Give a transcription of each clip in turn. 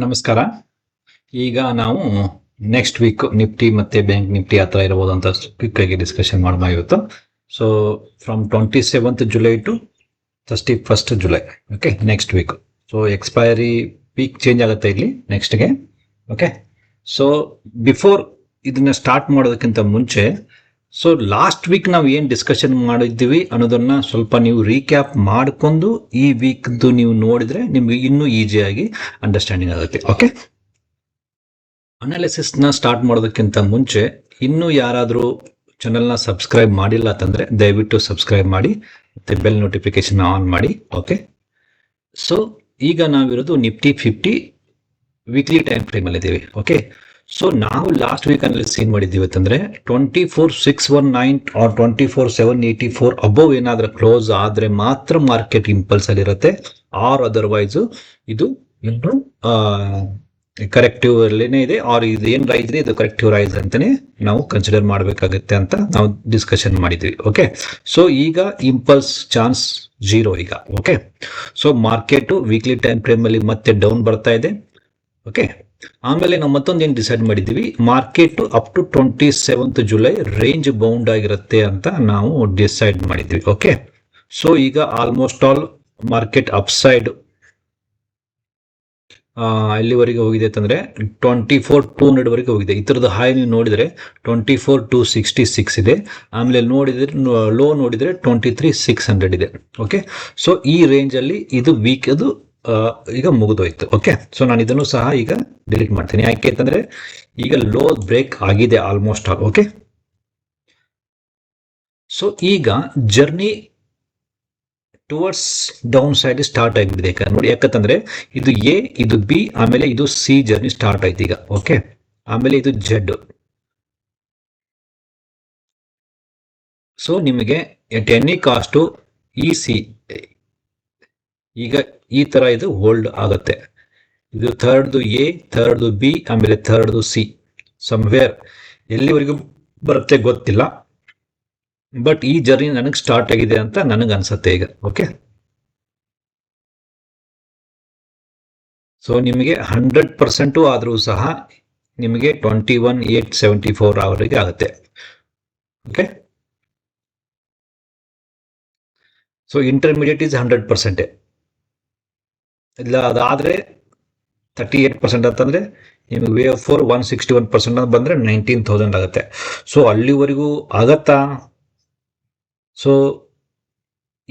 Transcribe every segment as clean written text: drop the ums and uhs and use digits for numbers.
ನಮಸ್ಕಾರ. ಈಗ ನಾವು ನೆಕ್ಸ್ಟ್ ವೀಕ್ ನಿಫ್ಟಿ ಮತ್ತೆ ಬ್ಯಾಂಕ್ ನಿಫ್ಟಿ ಆ ಥರ ಇರ್ಬೋದು ಅಂತ ಕ್ವಿಕ್ ಆಗಿ ಡಿಸ್ಕಷನ್ ಮಾಡೋಣ ಇವತ್ತು. So from 27th July to 31st July, okay, next week. So expiry week change ಆಗುತ್ತೆ ಇಲ್ಲಿ ನೆಕ್ಸ್ಟ್ಗೆ. ಓಕೆ, ಸೊ ಬಿಫೋರ್ ಇದನ್ನ ಸ್ಟಾರ್ಟ್ ಮಾಡೋದಕ್ಕಿಂತ ಮುಂಚೆ, ಸೊ ಲಾಸ್ಟ್ ವೀಕ್ ನಾವು ಏನು ಡಿಸ್ಕಷನ್ ಮಾಡಿದ್ದೀವಿ ಅನ್ನೋದನ್ನ ಸ್ವಲ್ಪ ನೀವು ರೀಕ್ಯಾಪ್ ಮಾಡಿಕೊಂಡು ಈ ವೀಕ್ದು ನೀವು ನೋಡಿದ್ರೆ ನಿಮ್ಗೆ ಇನ್ನೂ ಈಸಿಯಾಗಿ ಅಂಡರ್ಸ್ಟ್ಯಾಂಡಿಂಗ್ ಆಗುತ್ತೆ. ಓಕೆ, ಅನಾಲಿಸಿಸ್ನ ಸ್ಟಾರ್ಟ್ ಮಾಡೋದಕ್ಕಿಂತ ಮುಂಚೆ ಇನ್ನೂ ಯಾರಾದರೂ ಚಾನಲ್ನ ಸಬ್ಸ್ಕ್ರೈಬ್ ಮಾಡಿಲ್ಲ ಅಂತಂದರೆ ದಯವಿಟ್ಟು ಸಬ್ಸ್ಕ್ರೈಬ್ ಮಾಡಿ ಮತ್ತು ಬೆಲ್ ನೋಟಿಫಿಕೇಶನ್ ಆನ್ ಮಾಡಿ. ಓಕೆ, ಸೊ ಈಗ ನಾವಿರೋದು ನಿಫ್ಟಿ 50 ವೀಕ್ಲಿ ಟೈಮ್ ಫ್ರೇಮಲ್ಲಿ ಇದ್ದೀವಿ. ಓಕೆ, ಸೊ ನಾವು ಲಾಸ್ಟ್ ವೀಕ್ ಅನಾಲಿಸಿಸ್ ಏನು ಮಾಡಿದ್ದೀವಿ ಅಂತಂದರೆ 24,619 ಆರ್ 24,784 ಅಬೋವ್ ಏನಾದರೂ ಕ್ಲೋಸ್ ಆದರೆ ಮಾತ್ರ ಮಾರ್ಕೆಟ್ ಇಂಪಲ್ಸ್ ಅಲ್ಲಿರುತ್ತೆ, ಆರ್ ಅದರ್ವೈಸು ಇದು ಇನ್ನೂ ಕರೆಕ್ಟಿವ್ ಅಲ್ಲೇನೆ ಇದೆ, ಆರ್ ಇದು ಏನು ರೈಸ್ ಇದೆ ಇದು ಕರೆಕ್ಟಿವ್ ರೈಸ್ ಅಂತಾನೆ ನಾವು ಕನ್ಸಿಡರ್ ಮಾಡಬೇಕಾಗುತ್ತೆ ಅಂತ ನಾವು ಡಿಸ್ಕಷನ್ ಮಾಡಿದ್ವಿ. ಓಕೆ, ಸೊ ಈಗ ಇಂಪಲ್ಸ್ ಚಾನ್ಸ್ 0 ಈಗ. Okay, so market weekly time frame ಅಲ್ಲಿ ಮತ್ತೆ ಡೌನ್ ಬರ್ತಾ ಇದೆ. ಓಕೆ, ಆಮೇಲೆ ನಾವು ಮತ್ತೊಂದು ಏನು ಡಿಸೈಡ್ ಮಾಡಿದ್ದೀವಿ, market up to 27th July range bound ಆಗಿರುತ್ತೆ ಅಂತ ನಾವು ಡಿಸೈಡ್ ಮಾಡಿದ್ವಿ. ಓಕೆ, ಸೊ ಈಗ ಆಲ್ಮೋಸ್ಟ್ ಆಲ್ ಮಾರ್ಕೆಟ್ ಅಪ್ಸೈಡ್ ಎಲ್ಲಿವರೆಗೆ ಹೋಗಿದೆ ಅಂತಂದ್ರೆ 24,200 ವರೆಗೆ ಹೋಗಿದೆ. ಈ ಥರದ ಹೈ ನೀವು ನೋಡಿದರೆ 24,266 ಇದೆ. ಆಮೇಲೆ ನೋಡಿದ್ರೆ ಲೋ ನೋಡಿದರೆ 23,600 ಇದೆ. ಓಕೆ, ಸೊ ಈ ರೇಂಜಲ್ಲಿ ಇದು ವೀಕ್ ಅದು ಈಗ ಮುಗಿದೋಯ್ತು. ಓಕೆ, ಸೊ ನಾನು ಇದನ್ನು ಸಹ ಈಗ ಡಿಲೀಟ್ ಮಾಡ್ತೀನಿ. ಯಾಕೆ ಅಂತಂದ್ರೆ ಈಗ ಲೋ ಬ್ರೇಕ್ ಆಗಿದೆ ಆಲ್ಮೋಸ್ಟ್ ಆಲ್. ಓಕೆ, ಸೊ ಈಗ journey towards down side start ಆಗಿಬಿಟ್ಟಿದೆ. ನೋಡಿ, ಯಾಕಂತಂದ್ರೆ ಇದು ಎ, ಇದು ಬಿ, ಆಮೇಲೆ ಇದು ಸಿ ಜರ್ನಿ ಸ್ಟಾರ್ಟ್ ಆಯ್ತು ಈಗ. ಓಕೆ, ಆಮೇಲೆ ಇದು ಜೆಡ್. ಸೊ ನಿಮಗೆ ಎಟ್ ಎನಿ ಕಾಸ್ಟು ಈ ಸಿ ಈಗ ಈ ತರ ಇದು ಹೋಲ್ಡ್ ಆಗುತ್ತೆ. ಇದು ಥರ್ಡ್ದು ಎ, ಥರ್ಡ್ದು ಬಿ, ಆಮೇಲೆ ಥರ್ಡ್ದು ಸಿ, ಸಮ್ವೇರ್ ಎಲ್ಲಿವರೆಗೂ ಬರುತ್ತೆ ಗೊತ್ತಿಲ್ಲ, ಬಟ್ ಈ ಜರ್ನಿ ನನಗೆ ಸ್ಟಾರ್ಟ್ ಆಗಿದೆ ಅಂತ ನನಗೆ ಅನ್ಸುತ್ತೆ ಈಗ. ಓಕೆ, ಸೊ ನಿಮಗೆ 100% ಆದರೂ ಸಹ ನಿಮಗೆ 21,874 ಅವರೆಗೆ ಆಗುತ್ತೆ. Okay, so intermediate is 100%. ಇಲ್ಲ ಅದಾದ್ರೆ 38% ಅಂತಂದ್ರೆ ನಿಮಗೆ ವೇವ್ 4 161% ಅಂತ ಬಂದ್ರೆ 19,000 ಆಗುತ್ತೆ. ಸೊ ಅಲ್ಲಿವರೆಗೂ ಆಗತ್ತಾ? ಸೊ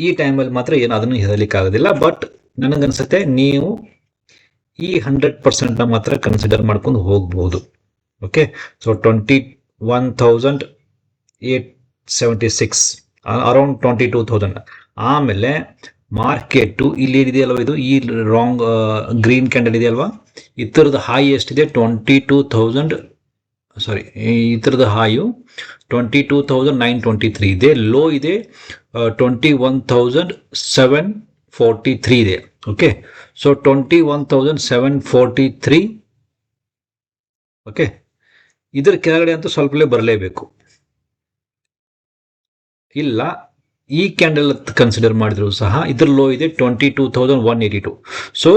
ಈ ಟೈಮಲ್ಲಿ ಮಾತ್ರ ಏನು ಅದನ್ನು ಹೇಳಲಿಕ್ಕೆ ಆಗೋದಿಲ್ಲ, ಬಟ್ ನನಗನ್ಸುತ್ತೆ ನೀವು ಈ 100% ಮಾತ್ರ ಕನ್ಸಿಡರ್ ಮಾಡ್ಕೊಂಡು ಹೋಗ್ಬೋದು. Okay, so 21,876 around 22,000. ಆಮೇಲೆ ಮಾರ್ಕೆಟ್ ಇಲ್ಲಿ ಇದೆಯಲ್ವ, ಇದು ಈ ರಾಂಗ್ ಗ್ರೀನ್ ಕ್ಯಾಂಡಲ್ ಇದೆಯಲ್ವಾ, ಈ ಥರದ ಹೈ ಎಷ್ಟಿದೆ 22,000, ಸಾರಿ ಈ ಥರದ ಹಾಯು 22,923 ಇದೆ. ಲೋ ಇದೆ 21,743 ಇದೆ. Okay, so 21,743. ಓಕೆ, ಇದರ ಕೆಳಗಡೆ ಅಂತೂ ಸ್ವಲ್ಪಲೇ ಬರಲೇಬೇಕು. ಇಲ್ಲ ಈ ಕ್ಯಾಂಡಲ್ ಕನ್ಸಿಡರ್ ಮಾಡಿದ್ರು ಸಹ ಇದರ ಲೋ ಇದೆ 22,182. ಸೊ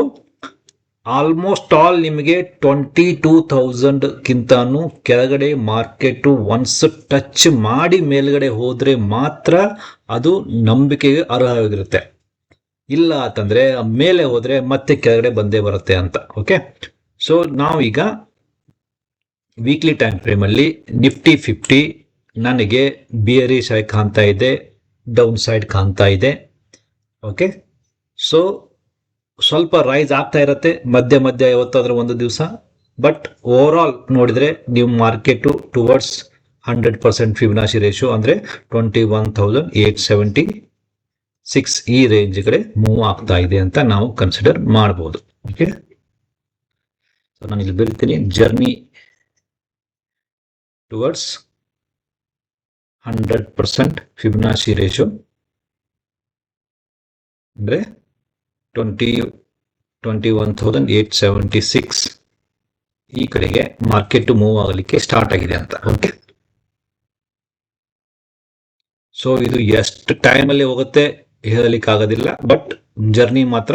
ಆಲ್ಮೋಸ್ಟ್ ಆಲ್ ನಿಮಗೆ 22,000ಕ್ಕಿಂತನೂ ಕೆಳಗಡೆ ಮಾರ್ಕೆಟು ಒನ್ಸ್ ಟಚ್ ಮಾಡಿ ಮೇಲ್ಗಡೆ ಹೋದ್ರೆ ಮಾತ್ರ ಅದು ನಂಬಿಕೆಗೆ ಅರ್ಹವಾಗಿರುತ್ತೆ. ಇಲ್ಲ ಅಂತಂದ್ರೆ ಮೇಲೆ ಹೋದ್ರೆ ಮತ್ತೆ ಕೆಳಗಡೆ ಬಂದೇ ಬರುತ್ತೆ ಅಂತ. ಓಕೆ, ಸೊ ನಾವೀಗ ವೀಕ್ಲಿ ಟೈಮ್ ಫ್ರೇಮ್ ಅಲ್ಲಿ ನಿಫ್ಟಿ 50 ನನಗೆ ಬಿಯರಿಶ್ ಆಗಿ ಕಾಣ್ತಾ ಇದೆ, ಡೌನ್ ಸೈಡ್ ಕಾಣ್ತಾ ಇದೆ. ಓಕೆ, ಸೊ ಸ್ವಲ್ಪ ರೈಸ್ ಆಗ್ತಾ ಇರುತ್ತೆ ಮಧ್ಯ ಮಧ್ಯ ಯಾವತ್ತಾದ್ರೂ ಒಂದು ದಿವಸ, ಬಟ್ ಓವರ್ ಆಲ್ ನೋಡಿದ್ರೆ ನೀವು ಮಾರ್ಕೆಟು ಟುವರ್ಡ್ಸ್ 100% ಫಿಬೊನಾಚಿ ರೇಷಿಯೋ ಅಂದ್ರೆ 21,876 ಈ ರೇಂಜ್ ಕಡೆ ಮೂವ್ ಆಗ್ತಾ ಇದೆ ಅಂತ ನಾವು ಕನ್ಸಿಡರ್ ಮಾಡಬಹುದು. ಓಕೆ, ಸೊ ನಾನು ಇಲ್ಲಿ ಬರೀತೀನಿ, ಜರ್ನಿ ಟುವರ್ಡ್ಸ್ 100% ಫಿಬೊನಾಚಿ ರೇಷಿಯೋ ಅಂದ್ರೆ 21,876 ಈ ಕಡೆಗೆ ಮಾರ್ಕೆಟ್ ಮೂವ್ ಆಗಲಿಕ್ಕೆ ಸ್ಟಾರ್ಟ್ ಆಗಿದೆ ಅಂತ. ಓಕೆ, ಸೊ ಇದು ಎಷ್ಟು ಟೈಮಲ್ಲಿ ಹೋಗುತ್ತೆ ಹೇಳಲಿಕ್ಕೆ ಆಗೋದಿಲ್ಲ, ಬಟ್ ಜರ್ನಿ ಮಾತ್ರ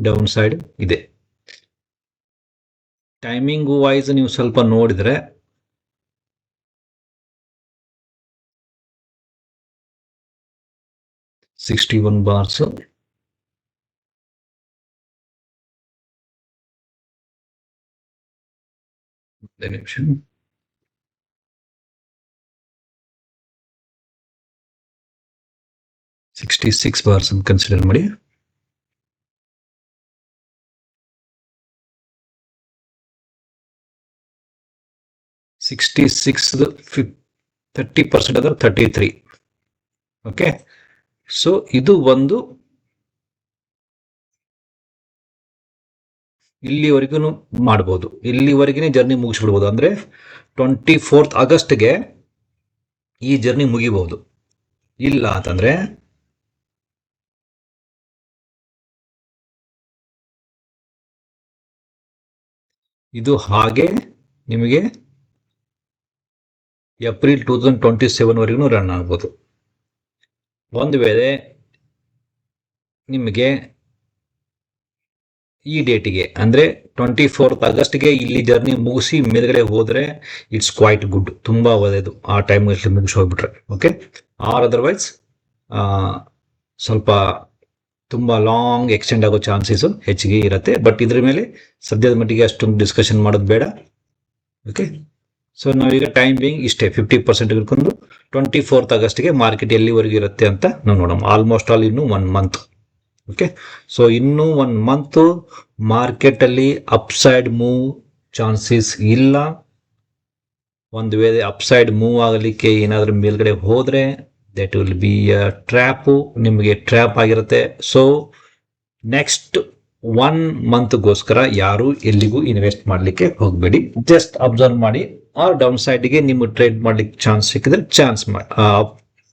ಡೌನ್ ಸೈಡ್ ಇದೆ. ಟೈಮಿಂಗ್ ವೈಸ್ ನೀವು ಸ್ವಲ್ಪ ನೋಡಿದ್ರೆ 61 ಬಾರ್ಸ್ ನಿಮಿಷ 66 ಬಾರ್ಸ್ ಅಂತ ಕನ್ಸಿಡರ್ ಮಾಡಿ. $66 30% ಅಂದ್ರೆ 33. ಓಕೆ, ಸೊ ಇದು ಒಂದು ಇಲ್ಲಿವರೆಗೂ ಮಾಡ್ಬೋದು, ಇಲ್ಲಿವರೆಗೆ ಜರ್ನಿ ಮುಗಿಸ್ಬಿಡ್ಬೋದು. ಅಂದ್ರೆ 24th ಆಗಸ್ಟ್ಗೆ ಈ ಜರ್ನಿ ಮುಗಿಬಹುದು. ಇಲ್ಲ ಅಂತಂದ್ರೆ ಇದು ಹಾಗೆ ನಿಮಗೆ ಏಪ್ರಿಲ್ 2027 ವರೆಗೂ ರನ್ ಆಗ್ಬೋದು. ಒಂದು ವೇಳೆ ನಿಮಗೆ ಈ ಡೇಟಿಗೆ ಅಂದ್ರೆ 24th ಆಗಸ್ಟ್ಗೆ ಇಲ್ಲಿ ಜರ್ನಿ ಮುಗಿಸಿ ಮೇಲ್ಗಡೆ ಹೋದ್ರೆ ಇಟ್ಸ್ ಕ್ವೈಟ್ ಗುಡ್, ತುಂಬಾ ಒಳ್ಳೆಯದು. ಆ ಟೈಮ್ ಮುಗಿಸಿ ಹೋಗ್ಬಿಟ್ರೆ ಓಕೆ. ಆರ್ ಅದರ್ವೈಸ್ ಸ್ವಲ್ಪ ತುಂಬಾ ಲಾಂಗ್ ಎಕ್ಸ್ಟೆಂಡ್ ಆಗೋ ಚಾನ್ಸಸ್ ಹೆಚ್ಚಿಗೆ ಇರುತ್ತೆ. ಬಟ್ ಇದ್ರ ಮೇಲೆ ಸದ್ಯದ ಮಟ್ಟಿಗೆ ಅಷ್ಟೊಂದು ಡಿಸ್ಕಷನ್ ಮಾಡೋದು ಬೇಡ. ಓಕೆ, ಸೊ ನಾವೀಗ ಟೈಮ್ ಬಿಂಗ್ ಇಷ್ಟೇ 50% ಇಟ್ಕೊಂಡು 24th ಆಗಸ್ಟ್ಗೆ ಮಾರ್ಕೆಟ್ ಎಲ್ಲಿವರೆಗೂ ಇರುತ್ತೆ ಅಂತ ನಾವು ನೋಡೋಣ. ಆಲ್ಮೋಸ್ಟ್ ಆಲ್ ಇನ್ನು 1 ಮಂತ್. ಓಕೆ, ಸೊ ಇನ್ನೂ 1 ಮಂತ್ ಮಾರ್ಕೆಟ್ ಅಲ್ಲಿ ಅಪ್ಸೈಡ್ ಮೂವ್ ಚಾನ್ಸಸ್ ಇಲ್ಲ. ಒಂದು ವೇಳೆ ಅಪ್ಸೈಡ್ ಮೂವ್ ಆಗಲಿಕ್ಕೆ ಏನಾದರೂ ಮೇಲ್ಗಡೆ ಹೋದ್ರೆ that will be a trap, ನಿಮಗೆ ಟ್ರ್ಯಾಪ್ ಆಗಿರುತ್ತೆ. ಸೊ ನೆಕ್ಸ್ಟ್ 1 ಮಂತ್ಗೋಸ್ಕರ ಯಾರು ಎಲ್ಲಿಗೂ ಇನ್ವೆಸ್ಟ್ ಮಾಡಲಿಕ್ಕೆ ಹೋಗಬೇಡಿ. ಜಸ್ಟ್ ಅಬ್ಸರ್ವ್ ಮಾಡಿ, ಆರ್ ಡೌನ್ ಸೈಡ್ಗೆ ನಿಮ್ಗೆ ಟ್ರೇಡ್ ಮಾಡ್ಲಿಕ್ಕೆ ಚಾನ್ಸ್ ಸಿಕ್ಕಿದ್ರೆ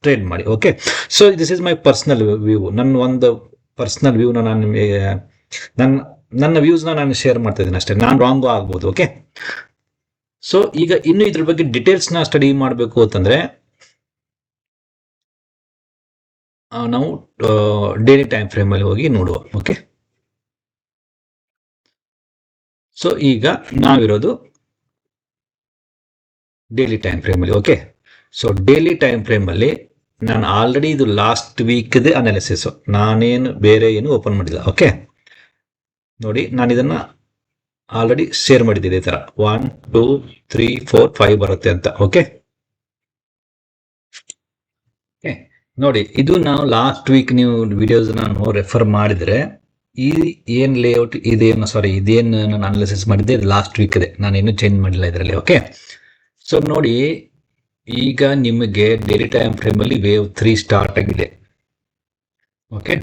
ಟ್ರೇಡ್ ಮಾಡಿ. Okay, so this is my personal view. ನನ್ನ ಒಂದು ಪರ್ಸನಲ್ ವ್ಯೂನ ನಾನು ನಿಮಗೆ ನನ್ನ ವ್ಯೂಸ್ನ ನಾನು ಶೇರ್ ಮಾಡ್ತಾ ಇದ್ದೀನಿ ಅಷ್ಟೇ. ನಾನು ರಾಂಗು ಆಗ್ಬೋದು. ಓಕೆ, ಸೊ ಈಗ ಇನ್ನು ಇದ್ರ ಬಗ್ಗೆ ಡೀಟೇಲ್ಸ್ನ ಸ್ಟಡಿ ಮಾಡಬೇಕು ಅಂತಂದ್ರೆ ನಾವು ಡೈಲಿ ಟೈಮ್ ಫ್ರೇಮ್ ಅಲ್ಲಿ ಹೋಗಿ ನೋಡುವ. ಓಕೆ, ಸೊ ಈಗ ನಾವಿರೋದು ಡೈಲಿ ಟೈಮ್ ಫ್ರೇಮ್ ಅಲ್ಲಿ. Okay, so daily time frame ಅಲ್ಲಿ ನಾನು ಆಲ್ರೆಡಿ ಇದು ಲಾಸ್ಟ್ ವೀಕ್ದೇ ಅನಾಲಿಸಿಸ್, ನಾನೇನು ಬೇರೆ ಏನು ಓಪನ್ ಮಾಡಿಲ್ಲ. ಓಕೆ, ನೋಡಿ ನಾನು ಇದನ್ನ ಆಲ್ರೆಡಿ ಶೇರ್ ಮಾಡಿದ್ದೀನಿ. ಈ ತರ 1 2 3 4 5 ಬರುತ್ತೆ ಅಂತ. ಓಕೆ, ನೋಡಿ ಇದು ನಾವು ಲಾಸ್ಟ್ ವೀಕ್ ನೀವು ವಿಡಿಯೋಸ್ ನಾನು ರೆಫರ್ ಮಾಡಿದ್ರೆ ಈ ಏನ್ ಲೇಔಟ್ ಇದೇನು, ಸಾರಿ ಇದೇನು ನಾನು ಅನಾಲಿಸಿಸ್ ಮಾಡಿದ್ದೆ ಲಾಸ್ಟ್ ವೀಕ್ ಇದೆ, ನಾನೇನು ಚೇಂಜ್ ಮಾಡಿಲ್ಲ ಇದರಲ್ಲಿ. ಓಕೆ, ಸೊ ನೋಡಿ ಈಗ ನಿಮಗೆ ಡೈಲಿ ಟೈಮ್ ಫ್ರೇಮ್ ಅಲ್ಲಿ ವೇವ್ 3 ಸ್ಟಾರ್ಟ್ ಆಗಿದೆ. ಓಕೆ,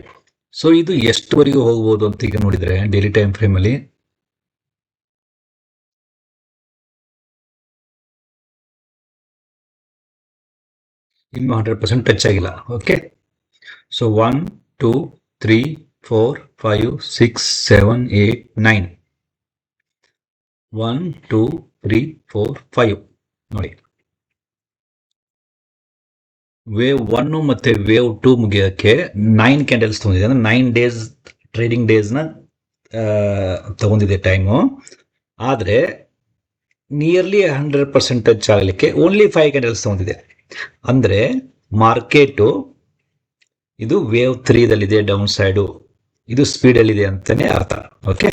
ಸೊ ಇದು ಎಷ್ಟುವರೆಗೂ ಹೋಗ್ಬೋದು ಅಂತ ಈಗ ನೋಡಿದ್ರೆ ಡೈಲಿ ಟೈಮ್ ಫ್ರೇಮ್ ಅಲ್ಲಿ ಇನ್ನು 100% ಟಚ್ ಆಗಿಲ್ಲ. ಓಕೆ, ಸೊ 1 2 3 4 5 6 7 8 9 1 2 3 4 5 ನೋಡಿ, ವೇವ್ 1 ಮತ್ತೆ ವೇವ್ 2 ಮುಗಿಯೋಕ್ಕೆ 9 ಕ್ಯಾಂಡಲ್ಸ್ ತಗೊಂಡಿದೆ. ಅಂದ್ರೆ 9 ಡೇಸ್ ಟ್ರೇಡಿಂಗ್ ಡೇಸ್ನ ತಗೊಂಡಿದೆ ಟೈಮು. ಆದರೆ ನಿಯರ್ಲಿ 100% ಟಚ್ ಆಗಲಿಕ್ಕೆ ಓನ್ಲಿ 5 ಕ್ಯಾಂಡಲ್ಸ್ ತಗೊಂಡಿದೆ. ಅಂದ್ರೆ ಮಾರ್ಕೆಟು ಇದು ವೇವ್ 3ದಲ್ಲಿದೆ, ಡೌನ್ ಸೈಡು ಇದು ಸ್ಪೀಡ್ ಅಲ್ಲಿ ಇದೆ ಅಂತಾನೆ ಅರ್ಥ. ಓಕೆ,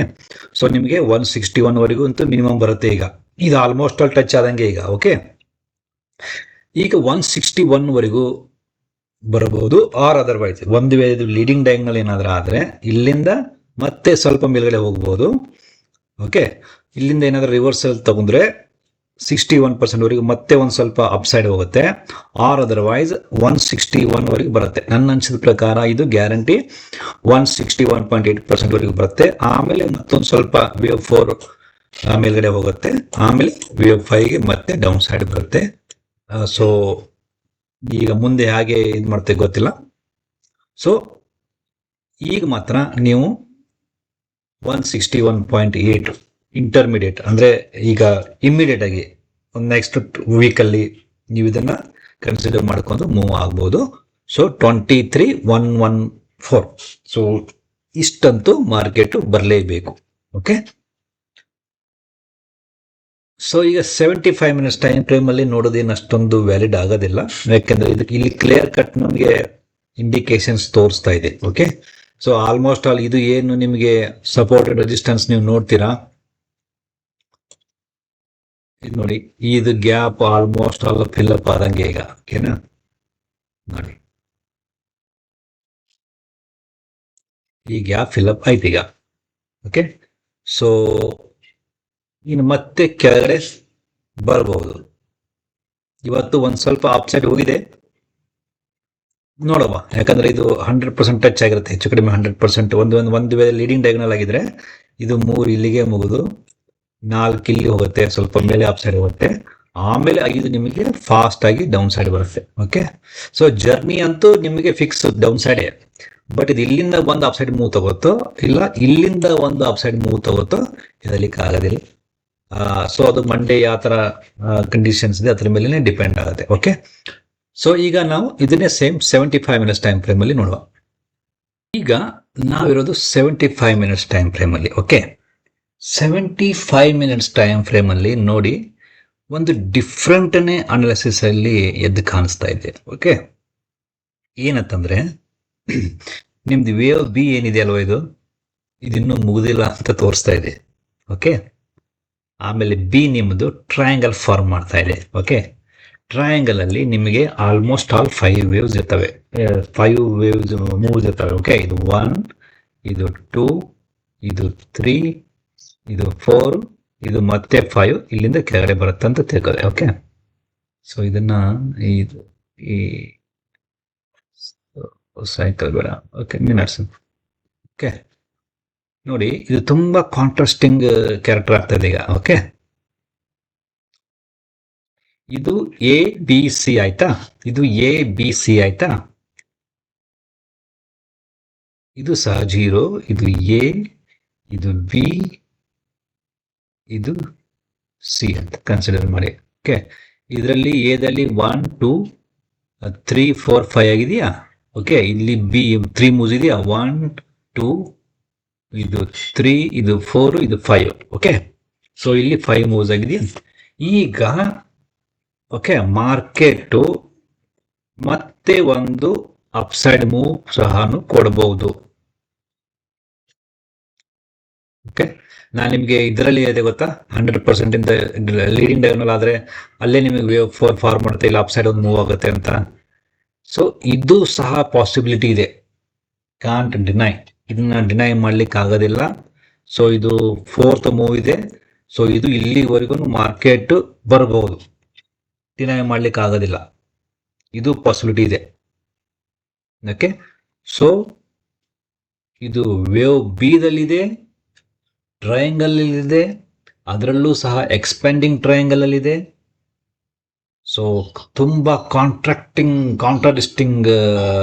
ಸೊ ನಿಮಗೆ 161 ವರೆಗೂ ಅಂತೂ ಮಿನಿಮಮ್ ಬರುತ್ತೆ. ಈಗ ಇದು ಆಲ್ಮೋಸ್ಟ್ ಆಲ್ ಟಚ್ ಆದಂಗೆ ಈಗ. ಓಕೆ, ಈಗ 161 ವರೆಗೂ ಬರಬಹುದು. ಆರ್ ಅದರ್ವೈಸ್ ಒಂದು ವೇಳೆ ಇದು ಲೀಡಿಂಗ್ ಡೈಂಗಲ್ ಏನಾದ್ರೂ ಆದ್ರೆ ಇಲ್ಲಿಂದ ಮತ್ತೆ ಸ್ವಲ್ಪ ಮೇಲ್ಗಡೆ ಹೋಗ್ಬೋದು. ಓಕೆ, ಇಲ್ಲಿಂದ ಏನಾದ್ರೂ ರಿವರ್ಸಲ್ ತಗೊಂಡ್ರೆ 61% ವರೆಗೂ ಮತ್ತೆ ಒಂದು ಸ್ವಲ್ಪ ಅಪ್ಸೈಡ್ ಹೋಗುತ್ತೆ. ಆರ್ ಅದರ್ವೈಸ್ 161 ವರೆಗೂ ಬರುತ್ತೆ. ನನ್ನ ಅನ್ಸಿದ ಪ್ರಕಾರ ಇದು ಗ್ಯಾರಂಟಿ 161.8% ವರೆಗೂ ಬರುತ್ತೆ. ಆಮೇಲೆ ಮತ್ತೊಂದು ಸ್ವಲ್ಪ ವೇವ್ 4 ಮೇಲ್ಗಡೆ ಹೋಗುತ್ತೆ. ಆಮೇಲೆ ವೇವ್ 5ಗೆ ಮತ್ತೆ ಡೌನ್ ಸೈಡ್ ಬರುತ್ತೆ. ಸೊ ಈಗ ಮುಂದೆ ಹಾಗೆ ಇದು ಮಾಡ್ತೆ ಗೊತ್ತಿಲ್ಲ. ಸೊ ಈಗ ಮಾತ್ರ ನೀವು 161.8 ಇಂಟರ್ಮೀಡಿಯೇಟ್ ಅಂದ್ರೆ ಈಗ ಇಮ್ಮಿಡಿಯೇಟ್ ಆಗಿ ಒಂದು ನೆಕ್ಸ್ಟ್ ವೀಕಲ್ಲಿ ನೀವು ಇದನ್ನ ಕನ್ಸಿಡರ್ ಮಾಡ್ಕೊಂಡು ಮೂವ್ ಆಗ್ಬೋದು. ಸೊ 23,114. ಸೊ ಇಷ್ಟಂತೂ ಮಾರ್ಕೆಟ್ ಬರಲೇಬೇಕು. ಓಕೆ. ಸೊ ಈಗ 75 ಮಿನಿಟ್ಸ್ ಟೈಮ್ ಫ್ರೇಮಲ್ಲಿ ನೋಡೋದೇನು ಅಷ್ಟೊಂದು ವ್ಯಾಲಿಡ್ ಆಗೋದಿಲ್ಲ, ಯಾಕೆಂದರೆ ಇದಕ್ಕೆ ಇಲ್ಲಿ ಕ್ಲಿಯರ್ ಕಟ್ ನಮಗೆ ಇಂಡಿಕೇಶನ್ಸ್ ತೋರಿಸ್ತಾ ಇದೆ. ಓಕೆ, ಸೊ ಆಲ್ಮೋಸ್ಟ್ ಆಲ್ ಇದು ಏನು ನಿಮಗೆ ಸಪೋರ್ಟೆಡ್ ರೆಸಿಸ್ಟೆನ್ಸ್ ನೀವು ನೋಡ್ತೀರಾ, ಇದು ನೋಡಿ, ಇದು ಗ್ಯಾಪ್ ಆಲ್ಮೋಸ್ಟ್ ಆಲ್ ಫಿಲ್ಅಪ್ ಆದಂಗೆ ಈಗ. ಓಕೆನಾ, ನೋಡಿ ಈ ಗ್ಯಾಪ್ ಫಿಲ್ಅಪ್ ಆಯ್ತು ಈಗ. ಓಕೆ, ಸೊ ಇನ್ನು ಮತ್ತೆ ಕೆಳಗಡೆ ಬರಬಹುದು. ಇವತ್ತು ಒಂದು ಸ್ವಲ್ಪ ಅಪ್ಸೈಡ್ ಹೋಗಿದೆ, ನೋಡುವ, ಯಾಕಂದ್ರೆ ಇದು 100% ಟಚ್ ಆಗಿರುತ್ತೆ, ಹೆಚ್ಚು ಕಡಿಮೆ 100%. ಒಂದು ವೇಳೆ ಲೀಡಿಂಗ್ ಡಯಾಗ್ನಲ್ ಆಗಿದ್ರೆ ಇದು 3 ಇಲ್ಲಿಗೆ ಮುಗಿದು 4 ಇಲ್ಲಿ ಹೋಗುತ್ತೆ, ಸ್ವಲ್ಪ ಮೇಲೆ ಅಪ್ಸೈಡ್ ಹೋಗುತ್ತೆ, ಆಮೇಲೆ 5 ನಿಮಗೆ ಫಾಸ್ಟ್ ಆಗಿ ಡೌನ್ ಸೈಡ್ ಬರುತ್ತೆ. ಓಕೆ, ಸೊ ಜರ್ನಿ ಅಂತೂ ನಿಮಗೆ ಫಿಕ್ಸ್ ಡೌನ್ ಸೈಡ್, ಬಟ್ ಇದು ಇಲ್ಲಿಂದ ಒಂದು ಅಪ್ಸೈಡ್ ಮೂವ್ ತಗೋತೋ ಇಲ್ಲ ಇಲ್ಲಿಂದ ಒಂದು ಅಪ್ಸೈಡ್ ಮೂವ್ ತಗೋತೋ ಹೇಳಲಿಕ್ಕೆ ಆಗೋದಿಲ್ಲ. ಸೊ ಅದು ಮಂಡೇ ಯಾವ ಥರ ಕಂಡೀಷನ್ಸ್ ಇದೆ ಅದ್ರ ಮೇಲೆ ಡಿಪೆಂಡ್ ಆಗುತ್ತೆ. ಓಕೆ, ಸೊ ಈಗ ನಾವು ಇದನ್ನೇ ಸೇಮ್ 75 ಮಿನಿಟ್ಸ್ ಟೈಮ್ ಫ್ರೇಮಲ್ಲಿ ನೋಡುವ. ಈಗ ನಾವಿರೋದು 75 ಮಿನಿಟ್ಸ್ ಟೈಮ್ ಫ್ರೇಮಲ್ಲಿ. ಓಕೆ, 75 ಮಿನಿಟ್ಸ್ ಟೈಮ್ ಫ್ರೇಮಲ್ಲಿ ನೋಡಿ, ಒಂದು ಡಿಫ್ರೆಂಟ್ನೇ ಅನಾಲಿಸಿಸ್ ಅಲ್ಲಿ ಎದ್ದು ಕಾಣಿಸ್ತಾ ಇದೆ. ಓಕೆ, ಏನಂತಂದ್ರೆ ನಿಮ್ದು ವೇವ್ ಬಿ ಏನಿದೆ ಅಲ್ವಾ, ಇದಿನ್ನೂ ಮುಗಿದಿಲ್ಲ ಅಂತ ತೋರಿಸ್ತಾ ಇದೆ. ಓಕೆ, ಆಮೇಲೆ ಬಿ ನಿಮ್ಮದು ಟ್ರಯಾಂಗಲ್ ಫಾರ್ಮ್ ಮಾಡ್ತಾ ಇದೆ. ಓಕೆ, ಟ್ರಯಾಂಗಲ್ ಅಲ್ಲಿ ನಿಮಗೆ ಆಲ್ಮೋಸ್ಟ್ ಆಲ್ 5 ವೇವ್ಸ್ ಇರ್ತವೆ, 5 ವೇವ್ಸ್ ಮೂವ್ಸ್ ಇರ್ತವೆ. ಓಕೆ, ಇದು 1, ಇದು 2, ಇದು 3, ಇದು 4, ಇದು ಮತ್ತೆ 5 ಇಲ್ಲಿಂದ ಕೆಳಗಡೆ ಬರುತ್ತೆ ಅಂತ ತಿಳ್ಕೊಳ್ಳಿ. ಓಕೆ, ಸೊ ಇದನ್ನ ಈ ಸೈಕಲ್ ಬೇಡ. Okay, minutes. ಓಕೆ, ನೋಡಿ, ಇದು ತುಂಬಾ ಕಾಂಟ್ರಾಸ್ಟಿಂಗ್ ಕ್ಯಾರೆಕ್ಟರ್ ಆಗ್ತಾ ಇದೆ ಈಗ. ಓಕೆ, ಇದು ಎ ಬಿ ಸಿ ಆಯ್ತಾ, ಇದು ಎ ಬಿ ಸಿ ಆಯ್ತಾ, ಇದು ಸಹ 0, ಇದು ಎ, ಇದು ಬಿ, ಇದು ಸಿ ಅಂತ ಕನ್ಸಿಡರ್ ಮಾಡಿ. ಓಕೆ, ಇದರಲ್ಲಿ ಎದಲ್ಲಿ 1 2 3 4 5 ಆಗಿದೆಯಾ. ಓಕೆ, ಇಲ್ಲಿ ಬಿ 3 ಮೂವ್ಸ್ ಇದೆಯಾ, 1 2, ಇದು 3, ಇದು 4, ಇದು 5. ಓಕೆ, ಸೊ ಇಲ್ಲಿ 5 ಮೂವ್ಸ್ ಆಗಿದೆಯಾ. ಈಗ ಓಕೆ, ಮಾರ್ಕೆಟು ಮತ್ತೆ ಒಂದು ಅಪ್ಸೈಡ್ ಮೂವ್ ಸಹ ಕೊಡಬಹುದು. ಓಕೆ, ನಾನು ನಿಮಗೆ ಇದರಲ್ಲಿ ಇದೆ ಗೊತ್ತಾ, 100% ಇಂದ ಲೀಡಿಂಗ್ ಡಯಾಗ್ನಲ್ ಆದರೆ ಅಲ್ಲೇ ನಿಮಗೆ ವೇವ್ ಫಾರ್ಮ್ ಮಾಡುತ್ತೆ, ಇಲ್ಲ ಅಪ್ಸೈಡ್ ಒಂದು ಮೂವ್ ಆಗುತ್ತೆ ಅಂತ. ಸೊ ಇದು ಸಹ ಪಾಸಿಬಿಲಿಟಿ ಇದೆ, ಕಾಂಟ್ ಡಿನೈ, ಇದನ್ನ ಡಿನೈ ಮಾಡ್ಲಿಕ್ಕೆ ಆಗೋದಿಲ್ಲ. ಸೊ ಇದು 4th ಮೂವ್ ಇದೆ, ಸೊ ಇದು ಇಲ್ಲಿವರೆಗೂ ಮಾರ್ಕೆಟ್ ಬರಬಹುದು, ಡಿನೈ ಮಾಡ್ಲಿಕ್ಕೆ ಆಗೋದಿಲ್ಲ, ಇದು ಪಾಸಿಬಿಲಿಟಿ ಇದೆ. ಓಕೆ, ಸೊ ಇದು ವೇವ್ ಬಿ ದಲ್ಲಿದೆ, ಟ್ರಯಾಂಗಲ್ ಇದೆ, ಅದರಲ್ಲೂ ಸಹ ಎಕ್ಸ್ಪೆಂಡಿಂಗ್ ಟ್ರಯಾಂಗಲ್ ಅಲ್ಲಿ ಇದೆ. ಸೊ ತುಂಬಾ ಕಾಂಟ್ರಾಡಿಸ್ಟಿಂಗ್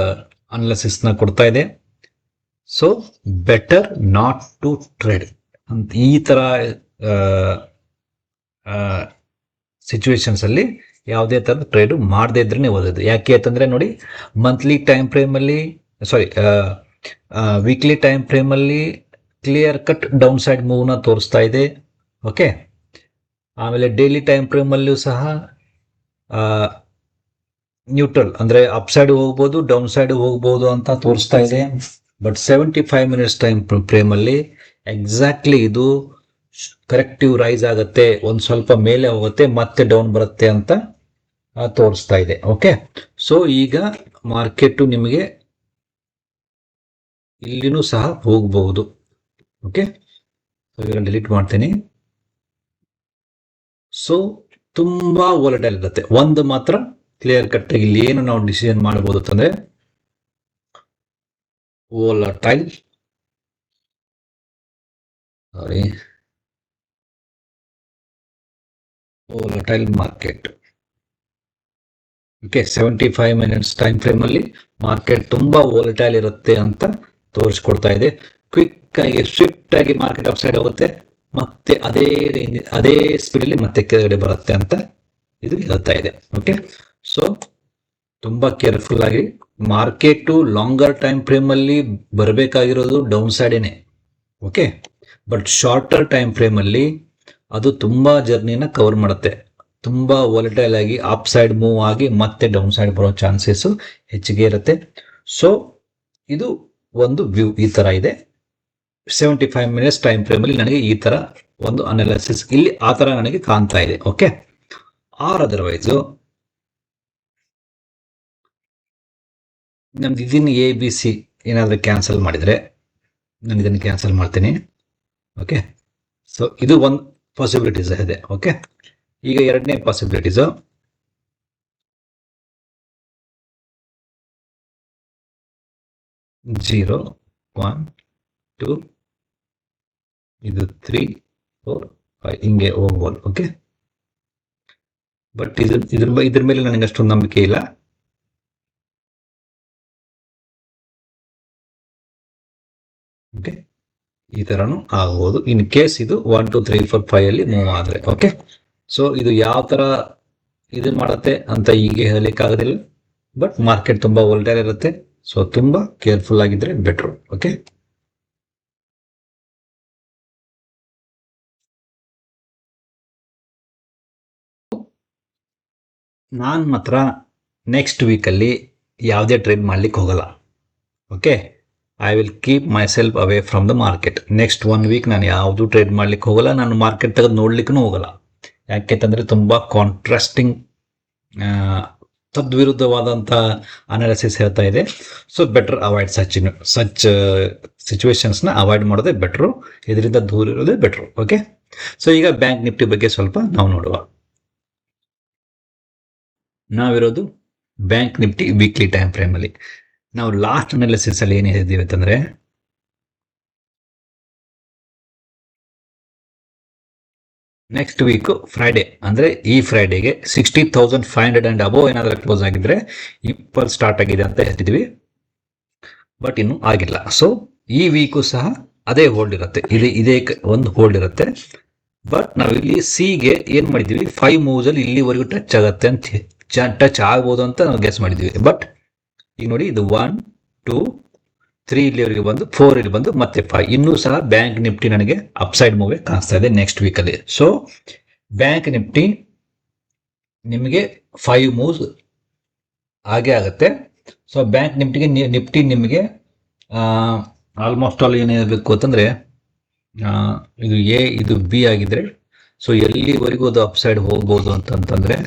ಅನಾಲಿಸಿಸ್ ನ ಕೊಡ್ತಾ ಇದೆ. So better not to trade ಅಂತ ಈ ತರ ಸಿಚುವೇಶನ್ಸ್ ಅಲ್ಲಿ ಯಾವುದೇ ತರದ ಟ್ರೇಡ್ ಮಾಡದೇ ಇದ್ರೆ ಓದೋದು. ಯಾಕೆ ಅಂತಂದ್ರೆ ನೋಡಿ, ಮಂತ್ಲಿ ಟೈಮ್ ಫ್ರೇಮ್ ಅಲ್ಲಿ ವೀಕ್ಲಿ ಟೈಮ್ ಫ್ರೇಮ್ ಅಲ್ಲಿ clear cut down side move ನ ತೋರಿಸ್ತಾ ಇದೆ. ಓಕೆ, ಆಮೇಲೆ ಡೈಲಿ ಟೈಮ್ ಫ್ರೇಮ್ ಅಲ್ಲಿಯೂ ಸಹ ನ್ಯೂಟ್ರಲ್ ಅಂದ್ರೆ ಅಪ್ ಸೈಡ್ ಹೋಗ್ಬೋದು, ಡೌನ್ ಸೈಡ್ ಹೋಗ್ಬೋದು ಅಂತ ತೋರಿಸ್ತಾ ಇದೆ. ಬಟ್ 75 ಮಿನಿಟ್ಸ್ ಟೈಮ್ ಫ್ರೇಮ್ ಅಲ್ಲಿ ಎಕ್ಸಾಕ್ಟ್ಲಿ ಇದು ಕರೆಕ್ಟಿವ್ ರೈಸ್ ಆಗುತ್ತೆ, ಒಂದ್ ಸ್ವಲ್ಪ ಮೇಲೆ ಹೋಗುತ್ತೆ, ಮತ್ತೆ ಡೌನ್ ಬರುತ್ತೆ ಅಂತ ತೋರಿಸ್ತಾ ಇದೆ. ಓಕೆ, ಸೊ ಈಗ ಮಾರ್ಕೆಟ್ ನಿಮಗೆ ಇಲ್ಲಿನೂ ಸಹ ಹೋಗಬಹುದು. ಓಕೆ, ಇದನ್ನು ಡಿಲೀಟ್ ಮಾಡ್ತೀನಿ. ಸೊ ತುಂಬಾ ವೋಲಟೈಲ್ ಇರುತ್ತೆ. ಒಂದು ಮಾತ್ರ ಕ್ಲಿಯರ್ ಕಟ್ ಇಲ್ಲಿ ಏನು ನಾವು ಡಿಸಿಷನ್ ಮಾಡಬಹುದು ಅಂತಂದ್ರೆ volatile market. Okay, 75 minutes time frame ಅಲ್ಲಿ ಮಾರ್ಕೆಟ್ ತುಂಬಾ ವೋಲಟೈಲ್ ಇರುತ್ತೆ ಅಂತ ತೋರಿಸ್ಕೊಡ್ತಾ ಇದೆ. ಕ್ವಿಕ್ ಆಗಿ ಸ್ವಿಫ್ಟ್ ಆಗಿ ಮಾರ್ಕೆಟ್ ಅಪ್ ಸೈಡ್ ಹೋಗುತ್ತೆ, ಮತ್ತೆ ಅದೇ ಸ್ಪೀಡ್ ಅಲ್ಲಿ ಮತ್ತೆ ಕೆಳಗಡೆ ಬರುತ್ತೆ ಅಂತ ಇದು ಹೇಳ್ತಾ ಇದೆ. ಓಕೆ, ಸೊ ತುಂಬಾ ಕೇರ್ಫುಲ್ ಆಗಿ ಮಾರ್ಕೆಟ್ ಲಾಂಗರ್ ಟೈಮ್ ಫ್ರೇಮ್ ಅಲ್ಲಿ ಬರಬೇಕಾಗಿರೋದು ಡೌನ್ ಸೈಡ್ ಏನೇ. Okay, but shorter time frame ಅಲ್ಲಿ ಅದು ತುಂಬಾ ಜರ್ನಿನ ಕವರ್ ಮಾಡುತ್ತೆ. ತುಂಬಾ ವಾಲಟೈಲ್ ಆಗಿ ಅಪ್ ಸೈಡ್ ಮೂವ್ ಆಗಿ ಮತ್ತೆ ಡೌನ್ ಸೈಡ್ ಬರೋ ಚಾನ್ಸಸ್ ಹೆಚ್ಚಿಗೆ ಇರುತ್ತೆ. ಸೊ ಇದು ಒಂದು ವ್ಯೂ ಈ ತರ ಇದೆ. 75 ಮಿನಿಟ್ಸ್ ಟೈಮ್ ಫ್ರೇಮ್ ಅಲ್ಲಿ ನನಗೆ ಈ ತರ ಒಂದು ಅನಾಲಿಸಿಸ್ ಇಲ್ಲಿ ಆ ತರ ನನಗೆ ಕಾಣ್ತಾ ಇದೆ. ಓಕೆ, ಆರ್ ಅದರ್ವೈಸ್ ನಮ್ದು ಇದನ್ನ ABC ಏನಾದರೂ ಕ್ಯಾನ್ಸಲ್ ಮಾಡಿದರೆ ನಾನು ಇದನ್ನು ಕ್ಯಾನ್ಸಲ್ ಮಾಡ್ತೀನಿ. ಓಕೆ, ಸೊ ಇದು ಒಂದು ಪಾಸಿಬಿಲಿಟೀಸ್ ಇದೆ. ಓಕೆ, ಈಗ ಎರಡನೇ ಪಾಸಿಬಿಲಿಟೀಸು 0 1 2 ಇದು 3 4 5 ಹಿಂಗೆ ಹೋಗ್ಬೋದು. ಓಕೆ, ಬಟ್ ಇದ್ರ ಮೇಲೆ ನನಗೆ ಅಷ್ಟೊಂದು ನಂಬಿಕೆ ಇಲ್ಲ. ಓಕೆ, ಈ ತರನು ಆಗ್ಬೋದು ಇನ್ ಕೇಸ್ ಇದು 1 2 3 4 5 ಅಲ್ಲಿ ಮೂವ್ ಆದ್ರೆ. ಓಕೆ, ಸೊ ಇದು ಯಾವ ತರ ಇದು ಮಾಡುತ್ತೆ ಅಂತ ಈಗ ಹೇಳಲಿಕ್ಕೆ ಆಗೋದಿಲ್ಲ, ಬಟ್ ಮಾರ್ಕೆಟ್ ತುಂಬಾ ವೋಲ್ಟೈಲ್ ಇರುತ್ತೆ. ಸೊ ತುಂಬಾ ಕೇರ್ಫುಲ್ ಆಗಿದ್ರೆ ಬೆಟರ್. ಓಕೆ, ನಾನು ಮಾತ್ರ ನೆಕ್ಸ್ಟ್ ವೀಕಲ್ಲಿ ಯಾವುದೇ ಟ್ರೇಡ್ ಮಾಡ್ಲಿಕ್ಕೆ ಹೋಗಲ್ಲ. Okay, I will keep myself away from the market. Next 1 week ನಾನು ಯಾವುದು ಟ್ರೇಡ್ ಮಾಡ್ಲಿಕ್ಕೆ ಹೋಗಲ್ಲ. ನಾನು ಮಾರ್ಕೆಟ್ ತೆಗೆದು ನೋಡ್ಲಿಕ್ಕೂ ಹೋಗಲ್ಲ. ಯಾಕೆಂತಂದ್ರೆ ತುಂಬಾ ಕಾಂಟ್ರಾಸ್ಟಿಂಗ್ ತದ್ವಿರುದ್ಧವಾದಂಥ ಅನಾಲಿಸಿಸ್ ಹೇಳ್ತಾ ಇದೆ. ಸೊ ಬೆಟರ್ ಅವಾಯ್ಡ್ ಸಚ್ ಸಿಚುವೇಶನ್ಸ್ನ ಅವಾಯ್ಡ್ ಮಾಡೋದೇ ಬೆಟ್ರು, ಇದರಿಂದ ದೂರ ಇರೋದೇ ಬೆಟ್ರು. ಓಕೆ, ಸೊ ಈಗ ಬ್ಯಾಂಕ್ ನಿಫ್ಟಿ ಬಗ್ಗೆ ಸ್ವಲ್ಪ ನಾವು ನೋಡುವ. ನಾವಿರೋದು bank Nifty weekly time frame ಅಲ್ಲಿ. ನಾವು ಲಾಸ್ಟ್ ಅನಾಲಿಸಿಸ್ ಅಲ್ಲಿ ಏನು ಹೇಳಿದ್ದೀವಿ ಅಂತಂದ್ರೆ ನೆಕ್ಸ್ಟ್ ವೀಕ್ ಫ್ರೈಡೆ ಅಂದ್ರೆ ಈ ಫ್ರೈಡೆಗೆ 60,500 ಅಂಡ್ ಅಬೋವ್ ಏನಾದರೂ ಕ್ಲೋಸ್ ಆಗಿದ್ರೆ ಇಂಪಲ್ಸ್ ಸ್ಟಾರ್ಟ್ ಆಗಿದೆ ಅಂತ ಹೇಳ್ತಿದ್ವಿ, ಬಟ್ ಇನ್ನು ಆಗಿಲ್ಲ. ಸೊ ಈ ವೀಕು ಸಹ ಅದೇ ಹೋಲ್ಡ್ ಇರುತ್ತೆ, ಇದೇ ಒಂದು ಹೋಲ್ಡ್ ಇರುತ್ತೆ. ಬಟ್ ನಾವಿಲ್ಲಿ ಸಿಗೆ ಏನ್ ಮಾಡಿದ್ವಿ, 5 ಮೂವ್ಸ್ ಅಲ್ಲಿ ಇಲ್ಲಿವರೆಗೂ ಟಚ್ ಆಗುತ್ತೆ ಅಂತ ಟಚ್ ಆಗ್ಬೋದು ಅಂತ ನಾವು ಗೆಸ್ ಮಾಡಿದ್ವಿ. ಬಟ್ ಈಗ ನೋಡಿ, ಇದು 1 2 3 ಇಲ್ಲಿವರೆಗೆ ಬಂದು 4 ಇಲ್ಲಿ ಬಂದು ಮತ್ತೆ 5. ಇನ್ನೂ ಸಹ ಬ್ಯಾಂಕ್ ನಿಫ್ಟಿ ನನಗೆ ಅಪ್ಸೈಡ್ ಮೂವೇ ಕಾಣಿಸ್ತಾ ಇದೆ ನೆಕ್ಸ್ಟ್ ವೀಕಲ್ಲಿ. ಸೊ ಬ್ಯಾಂಕ್ ನಿಫ್ಟಿ ನಿಮಗೆ 5 ಮೂವ್ಸ್ ಹಾಗೆ ಆಗುತ್ತೆ. ಸೊ ಬ್ಯಾಂಕ್ ನಿಫ್ಟಿ ನಿಮಗೆ ಆಲ್ಮೋಸ್ಟ್ ಆಲ್ ಏನಿರಬೇಕು ಅಂತಂದ್ರೆ ಇದು ಎ ಇದು ಬಿ ಆಗಿದ್ರೆ ಸೊ ಎಲ್ಲಿವರೆಗೂ ಅದು ಅಪ್ಸೈಡ್ ಹೋಗ್ಬೋದು ಅಂತಂತಂದ್ರೆ.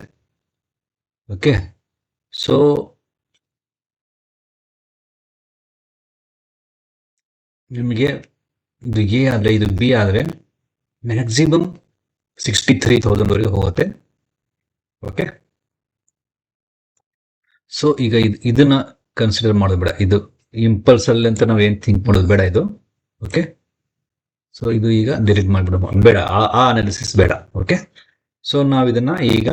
ಓಕೆ, ಸೊ ನಿಮಗೆ ಇದು ಎ ಆದರೆ ಇದು ಬಿ ಆದರೆ ಮ್ಯಾಕ್ಸಿಮಮ್ 63,000 ಹೋಗುತ್ತೆ. ಓಕೆ, ಸೊ ಈಗ ಇದನ್ನ ಕನ್ಸಿಡರ್ ಮಾಡೋದು ಬೇಡ, ಇದು ಇಂಪಲ್ಸ್ ಅಲ್ಲಿ ಅಂತ ನಾವು ಏನು ಥಿಂಕ್ ಮಾಡೋದು ಬೇಡ ಇದು. ಓಕೆ, ಸೊ ಇದು ಈಗ ಡಿಲೀಟ್ ಮಾಡಿಬಿಡೋಣ, ಬೇಡ, ಆ ಅನಾಲಿಸಿಸ್ ಬೇಡ. ಓಕೆ, ಸೊ ನಾವು ಇದನ್ನ ಈಗ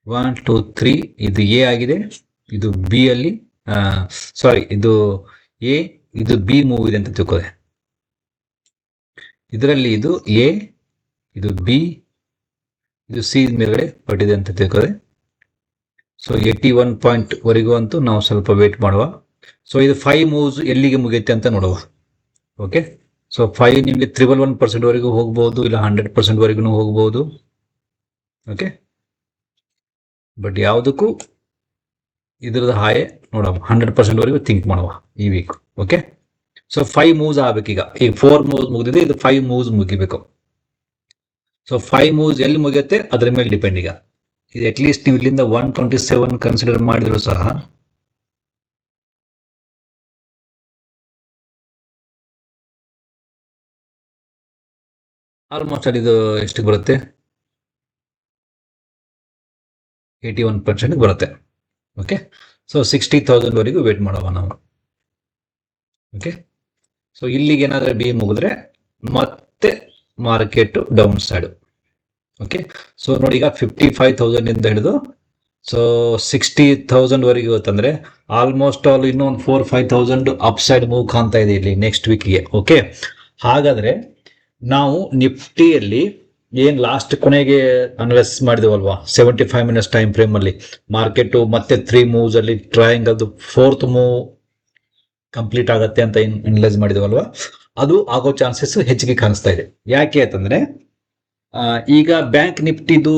1 2 3 ಇದು ಎ ಆಗಿದೆ, ಇದು ಬಿ ಅಲ್ಲಿ ಸಾರಿ ಇದು ಎ ಇದು ಬಿ ಮೂವ್ ಇದೆ ಅಂತ ತಿಳ್ಕೋದೆ. ಇದರಲ್ಲಿ ಇದು ಎ ಇದು ಬಿ ಇದು ಸಿ ಮೇಲ್ಗಡೆ ಪಟ್ಟಿದೆ ಅಂತ ತಿಳ್ಕೋದೆ. ಸೊ 81 ಪಾಯಿಂಟ್ ವರೆಗೂ ಅಂತೂ ನಾವು ಸ್ವಲ್ಪ ವೇಟ್ ಮಾಡುವ. ಸೊ ಇದು 5 ಮೂವ್ಸ್ ಎಲ್ಲಿಗೆ ಮುಗಿಯುತ್ತೆ ಅಂತ ನೋಡುವ. ಓಕೆ, ಸೊ 5 ನಿಮಗೆ 111% ವರೆಗೂ ಹೋಗ್ಬೋದು, ಇಲ್ಲ 100% ವರೆಗೂ ಹೋಗ್ಬೋದು. ಓಕೆ, ಬಟ್ ಯಾವುದಕ್ಕೂ ಇದ್ರದ್ದು ಹಾಯೆ ನೋಡುವ, 100% ವರೆಗೂ ಥಿಂಕ್ ಮಾಡುವ ಈ ವೀಕ್. ಓಕೆ, ಸೊ 5 ಮೂವ್ಸ್ ಆಗ್ಬೇಕೀಗ. ಈಗ 4 ಮೂವ್ಸ್ ಮುಗಿದಿದೆ, ಇದು 5 ಮೂವ್ಸ್ ಮುಗಿಬೇಕು. ಸೊ 5 ಮೂವ್ಸ್ ಎಲ್ಲಿ ಮುಗಿಯುತ್ತೆ ಅದ್ರ ಮೇಲೆ ಡಿಪೆಂಡ್. ಈಗ ಇದು ಅಟ್ಲೀಸ್ಟ್ ನೀವು ಇಲ್ಲಿಂದ 127 ಕನ್ಸಿಡರ್ ಮಾಡಿದ್ರು ಸಹ ಆಲ್ಮೋಸ್ಟ್ ಅಲ್ಲಿ ಇದು ಎಷ್ಟಿಗೆ ಬರುತ್ತೆ, 81% ಬರುತ್ತೆ. ಓಕೆ, ಸೊ 60,000 ವರೆಗೂ ವೇಟ್ ಮಾಡುವ ನಾವು. ಓಕೆ, ಸೊ ಇಲ್ಲಿಗೆ ಏನಾದ್ರೆ ಬಿ ಮುಗಿದ್ರೆ ಮತ್ತೆ market down side. Okay, so ನೋಡಿ ಈಗ 55,000 ಇಂದ ಹಿಡಿದು ಸೊ 60,000 ವರೆಗೆ ಹೋತಂದ್ರೆ ಆಲ್ಮೋಸ್ಟ್ ಆಲ್ ಇನ್ನೂ ಒಂದು 4-5,000 ಅಪ್ ಸೈಡ್ ಮೂವ್ ಕಾಣ್ತಾ ಇದೆ ಇಲ್ಲಿ ನೆಕ್ಸ್ಟ್ ವೀಕ್ಗೆ. ಓಕೆ, ಹಾಗಾದ್ರೆ ನಾವು ನಿಫ್ಟಿಯಲ್ಲಿ ಏನ್ ಲಾಸ್ಟ್ ಕೊನೆಗೆ ಅನಲೈಸ್ ಮಾಡಿದವಲ್ವಾ 75 ಮಿನಿಟ್ಸ್ ಟೈಮ್ ಫ್ರೇಮ್ ಅಲ್ಲಿ ಮಾರ್ಕೆಟ್ ಮತ್ತೆ 3 ಮೂವ್ಸ್ ಅಲ್ಲಿ ಟ್ರಯಾಂಗಲ್ 4th ಮೂವ್ ಕಂಪ್ಲೀಟ್ ಆಗತ್ತೆ ಅಂತ ಅನಲೈಸ್ ಮಾಡಿದವಲ್ವಾ, ಅದು ಆಗೋ ಚಾನ್ಸಸ್ ಹೆಚ್ಚಿಗೆ ಕಾಣಿಸ್ತಾ ಇದೆ. ಯಾಕೆ ಅಂತಂದ್ರೆ ಈಗ ಬ್ಯಾಂಕ್ ನಿಫ್ಟಿದು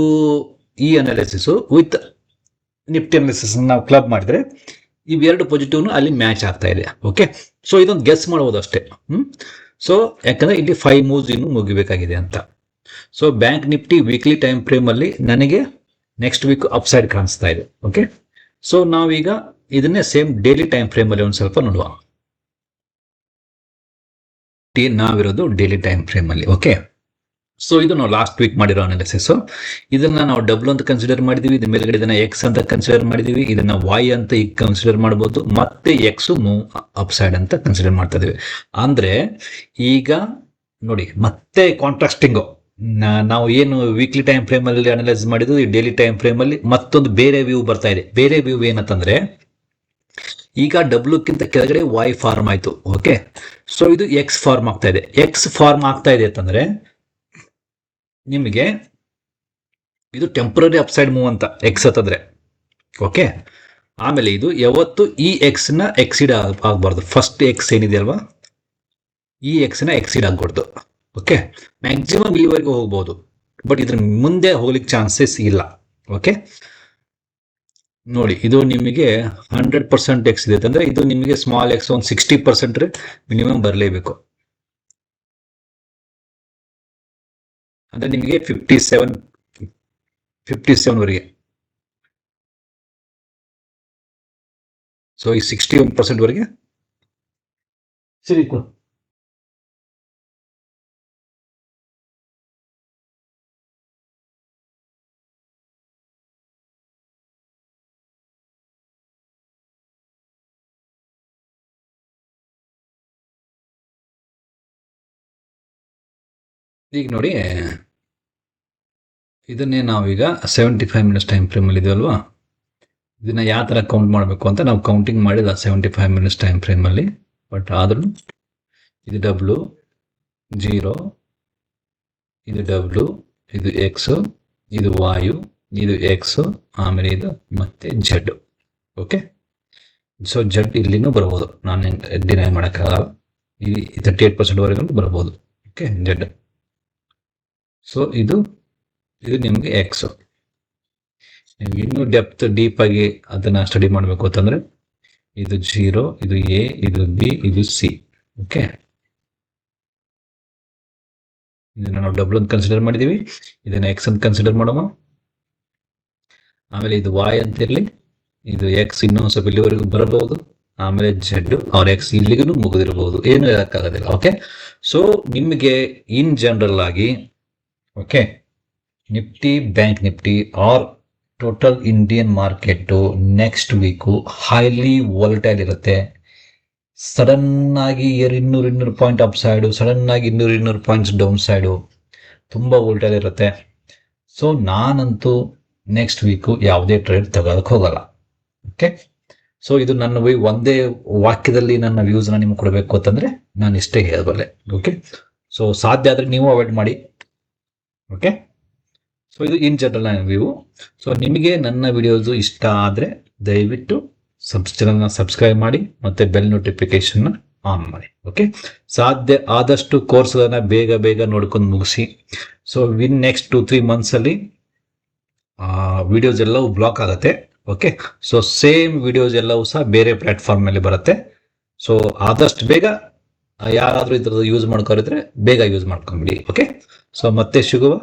ಈ ಅನಾಲಿಸಿಸ್ ವಿತ್ ನಿಫ್ಟಿ ಅನಾಲಿಸಿಸ್ ನಾವು ಕ್ಲಬ್ ಮಾಡಿದ್ರೆ ಇವೆರಡು ಪಾಸಿಟಿವ್ನು ಅಲ್ಲಿ ಮ್ಯಾಚ್ ಆಗ್ತಾ ಇದೆ. ಓಕೆ, ಸೊ ಇದೊಂದು ಗೆಸ್ ಮಾಡ್ಬೋದು ಅಷ್ಟೇ. ಸೊ ಯಾಕಂದ್ರೆ ಇಲ್ಲಿ 5 ಮೂವ್ಸ್ ಇನ್ನು ಮುಗಿಬೇಕಾಗಿದೆ ಅಂತ. So bank Nifty weekly time frame ಅಲ್ಲಿ ನನಗೆ ನೆಕ್ಸ್ಟ್ ವೀಕ್ ಅಪ್ಸೈಡ್ ಕಾಣಿಸ್ತಾ ಇದೆ. ಓಕೆ, ಸೊ ನಾವೀಗ ಇದನ್ನೇ ಸೇಮ್ ಡೈಲಿ ಟೈಮ್ ಫ್ರೇಮ್ ಅಲ್ಲಿ ಒಂದು ಸ್ವಲ್ಪ ನೋಡುವ. ನಾವಿರೋದು ಡೈಲಿ ಟೈಮ್ ಫ್ರೇಮ್ ಅಲ್ಲಿ. ಓಕೆ, ಸೊ ಇದು ನಾವು ಲಾಸ್ಟ್ ವೀಕ್ ಮಾಡಿರೋ ಅನಾಲಿಸಿಸ್. ಇದನ್ನ ನಾವು ಡಬ್ಲ್ ಅಂತ ಕನ್ಸಿಡರ್ ಮಾಡಿದೀವಿ, ಇದ್ರ ಮೇಲ್ಗಡೆ ಇದನ್ನ ಎಕ್ಸ್ ಅಂತ ಕನ್ಸಿಡರ್ ಮಾಡಿದೀವಿ, ಇದನ್ನ ವೈ ಅಂತ ಈಗ ಕನ್ಸಿಡರ್ ಮಾಡಬಹುದು, ಮತ್ತೆ ಎಕ್ಸ್ ಮೂವ್ ಅಪ್ಸೈಡ್ ಅಂತ ಕನ್ಸಿಡರ್ ಮಾಡ್ತಾ ಇದೀವಿ. ಅಂದ್ರೆ ಈಗ ನೋಡಿ ಮತ್ತೆ ಕಾಂಟ್ರಾಸ್ಟಿಂಗ್, ನಾವು ಏನು ವೀಕ್ಲಿ ಟೈಮ್ ಫ್ರೇಮ್ ಅಲ್ಲಿ ಅನಲೈಸ್ ಮಾಡಿದ್ವಿ, ಈ ಡೈಲಿ ಟೈಮ್ ಫ್ರೇಮ್ ಅಲ್ಲಿ ಮತ್ತೊಂದು ಬೇರೆ ವ್ಯೂ ಬರ್ತಾ ಇದೆ. ಬೇರೆ ವ್ಯೂ ಏನಂತಂದ್ರೆ ಈಗ ಡಬ್ಲ್ಯೂಕ್ಕಿಂತ ಕೆಳಗಡೆ ವೈ ಫಾರ್ಮ್ ಆಯ್ತು. ಓಕೆ, ಸೊ ಇದು ಎಕ್ಸ್ ಫಾರ್ಮ್ ಆಗ್ತಾ ಇದೆ. ಎಕ್ಸ್ ಫಾರ್ಮ್ ಆಗ್ತಾ ಇದೆ ಅಂತಂದ್ರೆ ನಿಮಗೆ ಇದು ಟೆಂಪರರಿ ಅಪ್ಸೈಡ್ ಮೂವ್ ಅಂತ ಎಕ್ಸ್ ಹತ್ತಂದ್ರೆ. ಓಕೆ, ಆಮೇಲೆ ಇದು ಯಾವತ್ತು ಈ ಎಕ್ಸ್ ನ ಎಕ್ಸಿಡ್ ಆಗಬಾರ್ದು. ಫಸ್ಟ್ ಎಕ್ಸ್ ಏನಿದೆ ಅಲ್ವಾ, ಈ ಎಕ್ಸ್ ನ ಎಕ್ಸಿಡ್ ಆಗ್ಬಾರ್ದು. ಓಕೆ, ಮ್ಯಾಕ್ಸಿಮಮ್ ಇಲ್ಲಿವರೆಗೂ ಹೋಗ್ಬೋದು, ಬಟ್ ಇದ್ರ ಮುಂದೆ ಹೋಗ್ಲಿಕ್ಕೆ ಚಾನ್ಸಸ್ ಇಲ್ಲ. ಓಕೆ, ನೋಡಿ ಇದು ನಿಮಗೆ 100% ಎಕ್ಸ್ ಇದೆ ಅಂದ್ರೆ ಇದು ನಿಮಗೆ ಸ್ಮಾಲ್ ಎಕ್ಸ್ ಒಂದು 60% ಮಿನಿಮಮ್ ಬರಲೇಬೇಕು. ಅಂದ್ರೆ ನಿಮಗೆ 57 ವರೆಗೆ. ಸೊ ಈ 61% ವರೆಗೆ ಸರಿ. ಈಗ ನೋಡಿ ಇದನ್ನೇ ನಾವೀಗ 75 ಮಿನಿಟ್ಸ್ ಟೈಮ್ ಫ್ರೇಮ್ ಅಲ್ಲಿ ಇದೆಯಲ್ವಾ, ಇದನ್ನ ಯಾವ ತರ ಕೌಂಟ್ ಮಾಡಬೇಕು ಅಂತ ನಾವು ಕೌಂಟಿಂಗ್ ಮಾಡಿದ 75 ಮಿನಿಟ್ಸ್ ಟೈಮ್ ಫ್ರೇಮ್ ಅಲ್ಲಿ. ಬಟ್ ಆದ್ರೂ ಇದು ಡಬ್ಲ್ಯೂ 0, ಇದು ಡಬ್ಲ್ಯೂ, ಇದು ಎಕ್ಸ್, ಇದು ವಾಯು, ಇದು ಎಕ್ಸ್, ಆಮೇಲೆ ಇದು ಮತ್ತೆ ಜೆಡ್. ಓಕೆ, ಸೊ ಜೆಡ್ ಇಲ್ಲಿನೂ ಬರ್ಬೋದು, ನಾನು ಡಿನೈ ಮಾಡೋಕ್ಕಾಗಲ್ಲ. ಈ 38% ವರೆಗೂ ಬರ್ಬೋದು. Okay, Z. ಸೊ ಇದು ನಿಮಗೆ ಎಕ್ಸ್. ನೀವು ಇನ್ನೂ ಡೀಪ್ ಆಗಿ ಅದನ್ನ ಸ್ಟಡಿ ಮಾಡಬೇಕು ಅಂತಂದ್ರೆ ಇದು 0, ಇದು ಎ, ಇದು ಬಿ, ಇದು ಸಿ. ಓಕೆ, ಇದನ್ನ ನಾವು ಡಬ್ಲ್ಯೂ ಅಂತ ಕನ್ಸಿಡರ್ ಮಾಡಿದೀವಿ, ಇದನ್ನ ಎಕ್ಸ್ ಅಂತ ಕನ್ಸಿಡರ್ ಮಾಡೋಣ. ಆಮೇಲೆ ಇದು ವಾಯ್ ಅಂತ ಇರಲಿ, ಇದು ಎಕ್ಸ್ ಇನ್ನೊಂದು ಸ್ವಲ್ಪ ಇಲ್ಲಿವರೆಗೂ ಬರಬಹುದು, ಆಮೇಲೆ ಜೆಡ್ ಅವ್ರ ಎಕ್ಸ್ ಇಲ್ಲಿಗೂ ಮುಗಿದಿರಬಹುದು, ಏನು ಹೇಳಕ್ಕಾಗೋದಿಲ್ಲ. ಓಕೆ, ಸೊ ನಿಮಗೆ ಇನ್ ಜನರಲ್ ಆಗಿ okay Nifty, bank Nifty are total Indian market next week highly volatile ಇರುತ್ತೆ. ಸಡನ್ ಆಗಿ 200 ಪಾಯಿಂಟ್ ಅಪ್ ಸೈಡು, ಸಡನ್ ಆಗಿ 200 ಪಾಯಿಂಟ್ಸ್ ಡೌನ್ ಸೈಡು, ತುಂಬಾ ವಾಲಟೈಲ್ ಇರುತ್ತೆ. ಸೊ ನಾನಂತೂ ನೆಕ್ಸ್ಟ್ ವೀಕು ಯಾವುದೇ ಟ್ರೇಡ್ ತಗೋದಕ್ಕೆ ಹೋಗಲ್ಲ. ಓಕೆ, ಸೊ ಇದು ನನ್ನ ಒಂದೇ ವಾಕ್ಯದಲ್ಲಿ ನನ್ನ ವ್ಯೂಸ್ನ ನಿಮ್ಗೆ ಕೊಡಬೇಕು ಅಂತಂದ್ರೆ ನಾನು ಇಷ್ಟೇ ಹೇಳಬಲ್ಲೆ. ಓಕೆ, ಸೊ ಸಾಧ್ಯ ಆದ್ರೆ ನೀವು ಅವಾಯ್ಡ್ ಮಾಡಿ. ಓಕೆ, ಸೊ ಇದು ಇನ್ ಜನರಲ್ ನನ್ನ ವ್ಯೂ. ಸೊ ನಿಮಗೆ ನನ್ನ ವಿಡಿಯೋಸ್ ಇಷ್ಟ ಆದರೆ ದಯವಿಟ್ಟು ಚಾನಲ್ನ ಸಬ್ಸ್ಕ್ರೈಬ್ ಮಾಡಿ ಮತ್ತೆ ಬೆಲ್ ನೋಟಿಫಿಕೇಶನ್ ಆನ್ ಮಾಡಿ. ಓಕೆ, ಸಾಧ್ಯ ಆದಷ್ಟು ಕೋರ್ಸ್ಗಳನ್ನ ಬೇಗ ನೋಡ್ಕೊಂಡು ಮುಗಿಸಿ. ಸೊ ವಿನ್ ನೆಕ್ಸ್ಟ್ 2-3 ಮಂತ್ಸ್ ಅಲ್ಲಿ ವಿಡಿಯೋಸ್ ಎಲ್ಲವೂ ಬ್ಲಾಕ್ ಆಗುತ್ತೆ. ಓಕೆ, ಸೊ ಸೇಮ್ ವಿಡಿಯೋಸ್ ಎಲ್ಲವೂ ಸಹ ಬೇರೆ ಪ್ಲಾಟ್ಫಾರ್ಮ್ ಮೇಲೆ ಬರುತ್ತೆ. ಸೊ ಆದಷ್ಟು ಬೇಗ ಯಾರಾದರೂ ಇದ್ರದ್ದು ಯೂಸ್ ಮಾಡ್ಕೊಂಡಿದ್ರೆ ಬೇಗ ಯೂಸ್ ಮಾಡ್ಕೊಂಬಿಡಿ. ಓಕೆ, ಸೊ ಮತ್ತೆ ಸಿಗುವ.